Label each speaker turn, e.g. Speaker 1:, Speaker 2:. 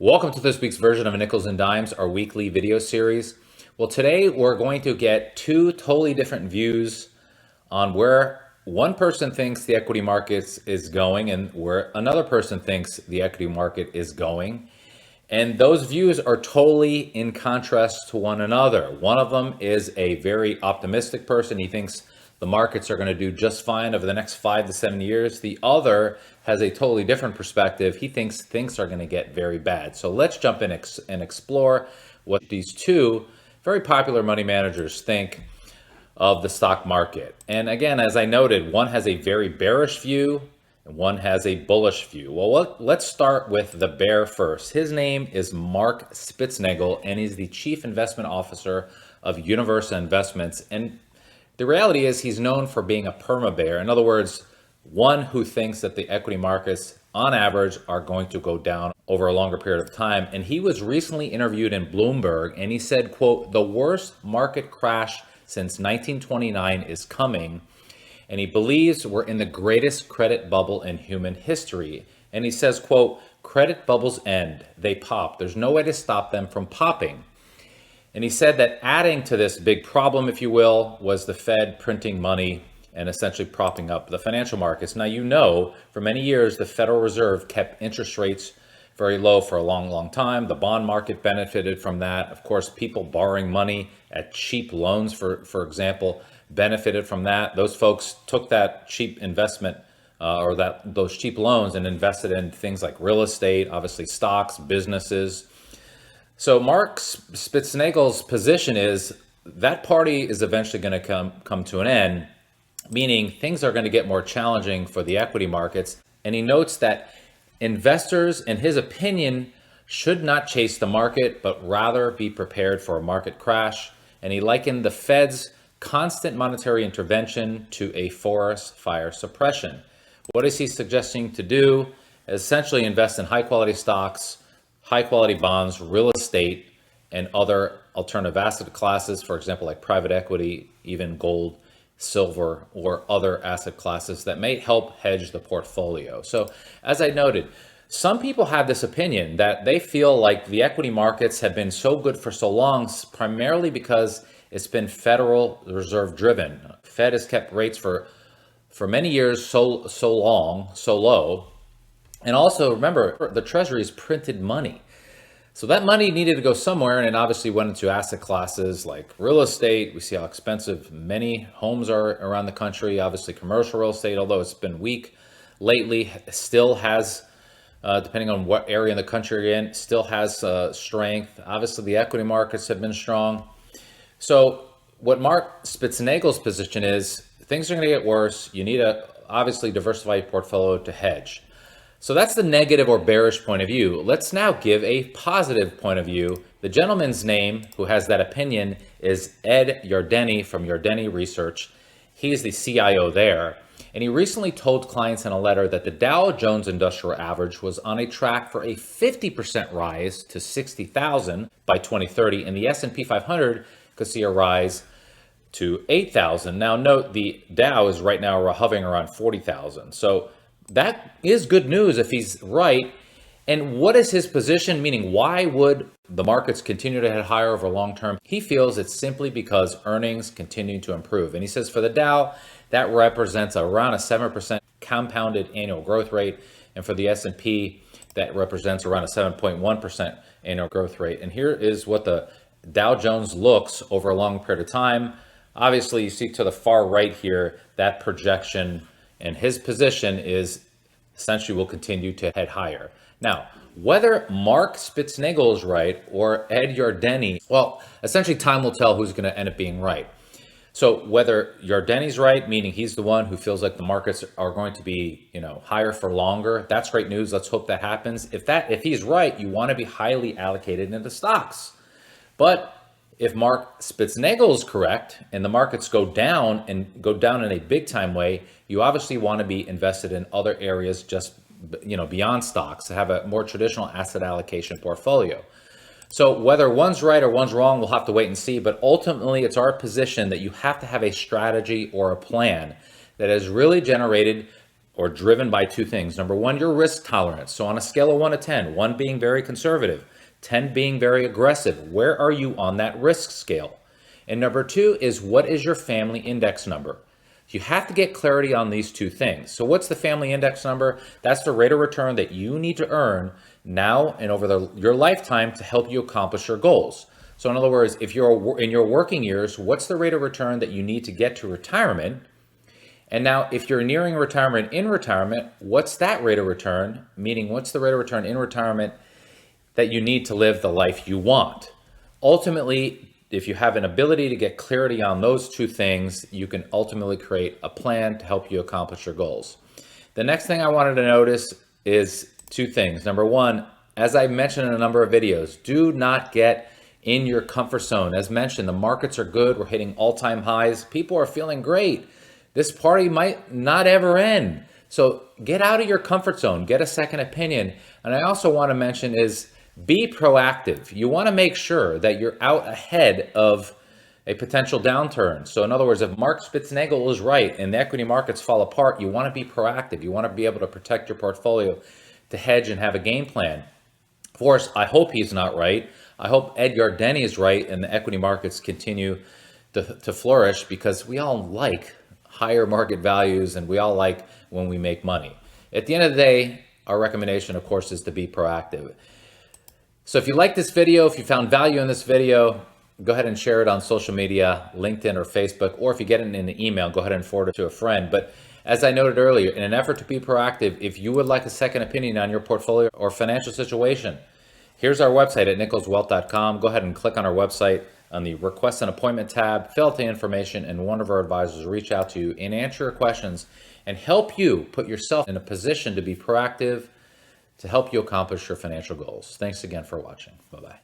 Speaker 1: Welcome to this week's version of Nickels and Dimes, our weekly video series. Well, today we're going to get two totally different views on where one person thinks the equity markets is going and where another person thinks the equity market is going. And those views are totally in contrast to one another. One of them is a very optimistic person. He thinks the markets are going to do just fine over the next 5 to 7 years. The other has a totally different perspective. He thinks things are going to get very bad. So let's jump in and explore what these two very popular money managers think of the stock market. And again, as I noted, one has a very bearish view and one has a bullish view. Well, let's start with the bear first. His name is Mark Spitznagel, and he's the Chief Investment Officer of Universa Investments. And the reality is he's known for being a perma-bear. In other words, one who thinks that the equity markets on average are going to go down over a longer period of time. And he was recently interviewed in Bloomberg, and he said, quote, "The worst market crash since 1929 is coming." And he believes we're in the greatest credit bubble in human history. And he says, quote, "Credit bubbles end, they pop. There's no way to stop them from popping." And he said that adding to this big problem, if you will, was the Fed printing money and essentially propping up the financial markets. Now, you know, for many years, the Federal Reserve kept interest rates very low for a long, long time. The bond market benefited from that. Of course, people borrowing money at cheap loans, for example, benefited from that. Those folks took that cheap investment those cheap loans and invested in things like real estate, obviously stocks, businesses. So Mark Spitznagel's position is that party is eventually going to come to an end, meaning things are going to get more challenging for the equity markets. And he notes that investors, in his opinion, should not chase the market, but rather be prepared for a market crash. And he likened the Fed's constant monetary intervention to a forest fire suppression. What is he suggesting to do? Essentially invest in high quality stocks, high quality bonds, real estate, and other alternative asset classes, for example, like private equity, even gold, silver, or other asset classes that may help hedge the portfolio. So as I noted, some people have this opinion that they feel like the equity markets have been so good for so long, primarily because it's been Federal Reserve driven. Fed has kept rates for many years so low. And also, remember, the Treasury's printed money. So that money needed to go somewhere, and it obviously went into asset classes like real estate. We see how expensive many homes are around the country. Obviously, commercial real estate, although it's been weak lately, still has, depending on what area in the country you're in, still has strength. Obviously, the equity markets have been strong. So what Mark Spitznagel's position is, things are going to get worse. You need to obviously diversify your portfolio to hedge. So that's the negative or bearish point of view. Let's now give a positive point of view. The gentleman's name who has that opinion is Ed Yardeni from Yardeni Research. He's the CIO there. And he recently told clients in a letter that the Dow Jones Industrial Average was on a track for a 50% rise to 60,000 by 2030, and the S&P 500 could see a rise to 8,000. Now note, the Dow is right now hovering around 40,000. So that is good news if he's right. And what is his position? Meaning, why would the markets continue to head higher over long term? He feels it's simply because earnings continue to improve. And he says for the Dow, that represents around a 7% compounded annual growth rate. And for the S&P, that represents around a 7.1% annual growth rate. And here is what the Dow Jones looks over a long period of time. Obviously, you see to the far right here, that projection, and his position is essentially will continue to head higher. Now, whether Mark Spitznagel is right or Ed Yardeni, well, essentially time will tell who's going to end up being right. So whether Yardeni's right, meaning he's the one who feels like the markets are going to be, higher for longer, that's great news. Let's hope that happens. If he's right, you want to be highly allocated into stocks. But if Mark Spitznagel is correct and the markets go down in a big time way, you obviously want to be invested in other areas just beyond stocks to have a more traditional asset allocation portfolio. So whether one's right or one's wrong, we'll have to wait and see. But ultimately, it's our position that you have to have a strategy or a plan that has really generated or driven by two things. Number one, your risk tolerance. So on a scale of 1 to 10, 1 being very conservative, 10 being very aggressive, where are you on that risk scale? And number two is, what is your family index number? You have to get clarity on these two things. So what's the family index number? That's the rate of return that you need to earn now and over your lifetime to help you accomplish your goals. So in other words, if you're in your working years, what's the rate of return that you need to get to retirement? And now if you're nearing retirement, in retirement, what's that rate of return? Meaning, what's the rate of return in retirement that you need to live the life you want? Ultimately, if you have an ability to get clarity on those two things, you can ultimately create a plan to help you accomplish your goals. The next thing I wanted to notice is two things. Number one, as I mentioned in a number of videos, do not get in your comfort zone. As mentioned, the markets are good. We're hitting all-time highs. People are feeling great. This party might not ever end. So get out of your comfort zone, get a second opinion. And I also want to mention is, be proactive. You want to make sure that you're out ahead of a potential downturn. So in other words, if Mark Spitznagel is right and the equity markets fall apart, you want to be proactive. You want to be able to protect your portfolio, to hedge and have a game plan. Of course, I hope he's not right. I hope Ed Yardeni is right and the equity markets continue to flourish, because we all like higher market values and we all like when we make money. At the end of the day, our recommendation, of course, is to be proactive. So if you like this video, if you found value in this video, go ahead and share it on social media, LinkedIn or Facebook, or if you get it in an email, go ahead and forward it to a friend. But as I noted earlier, in an effort to be proactive, if you would like a second opinion on your portfolio or financial situation, here's our website at nicholswealth.com. Go ahead and click on our website on the Request an Appointment tab, fill out the information, and one of our advisors will reach out to you and answer your questions and help you put yourself in a position to be proactive, to help you accomplish your financial goals. Thanks again for watching. Bye-bye.